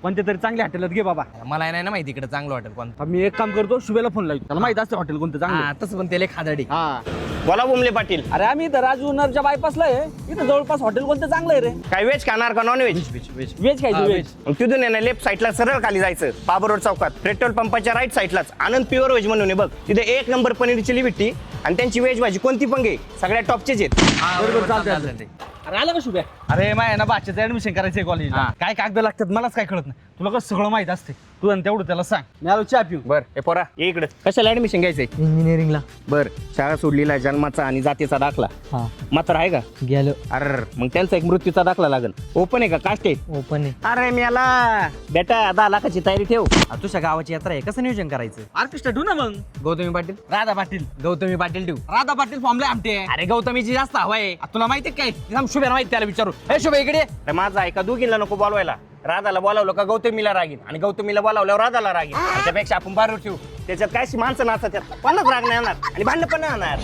कोणत्या तरी चांगल्या हॉटेलात घे बाबा. मला नाही ना माहिती इकडे चांगलं हॉटेल कोणतं. मी एक काम करतो, शुभेला फोन लावतो, त्याला माहित असतं हॉटेल कोणतं चांगलं. हा तसं पण त्याला खादाडी. हा बोला बुमले पाटील. अरे आम्ही इथं राजू नरच्या बायपासला आहे, इथं जवळपास हॉटेल कोणतं चांगलं आहे रे? काय व्हेज खाणार का नॉन व्हेज? व्हेज खायचं व्हेज. तिथून आहे ना लेफ्ट साईडला सरळ खाली जायचं, बाबर रोड चौकात पेट्रोल पंपाच्या राईट साईडलाच आनंद प्युअर व्हेज म्हणून आहे बघ. तिथे 1 नंबर पनीर चिली भेटती आणि त्यांची व्हेज भाजी कोणती पण घे, सगळ्या टॉपचेच आहेत. बरोबर चालतंय. अरे आला का शुभ्या? अरे माय ना बाच्याचं ऍडमिशन करायचंय कॉलेजला. काय कागद लागतात मलाच काय कळत नाही, तुला कसं सगळं माहित असते. तू आणि तेवढं त्याला सांग, मी आलो चहा पिऊ. बर हे पोरा ये इकडे. कशाला ऍडमिशन घ्यायचंय? इंजिनिअरिंगला. बर शाळा सोडलीला जन्माचा आणि जातीचा दाखला हा मात्र आहे का? गेलो. अरे मग त्यांचा एक मृत्यूचा दाखला लागेल. ओपन आहे का कास्ट आहे? ओपन आहे. अरे मेला बेटा 10 लाखाची तयारी ठेव. तुझ्या गावाची यात्रा आहे, कसं नियोजन करायचं? आर्टिस्ट ठेवू ना मग. गौतमी पाटील. राधा पाटील. गौतमी पाटील ठेवू. राधा पाटील फॉर्मला आमटे. अरे गौतमीची जास्त हवा आहे. तुला माहिती काय? शुभ्याला माहिती, त्याला विचारू. हे शुभ्या इकडे. अरे माझा ऐका, दोघीला नको बोलवायला. राधाला बोलावलं का गौतमीला रागीन आणि गौतमीला बोलावल्यावर राधाला रागीन. त्यापेक्षा आपण बाहेर ठेवू, त्याच्यात काय माणसं नाचतात, पन्नाच राग नाही येणार आणि भांडण पण नाही येणार.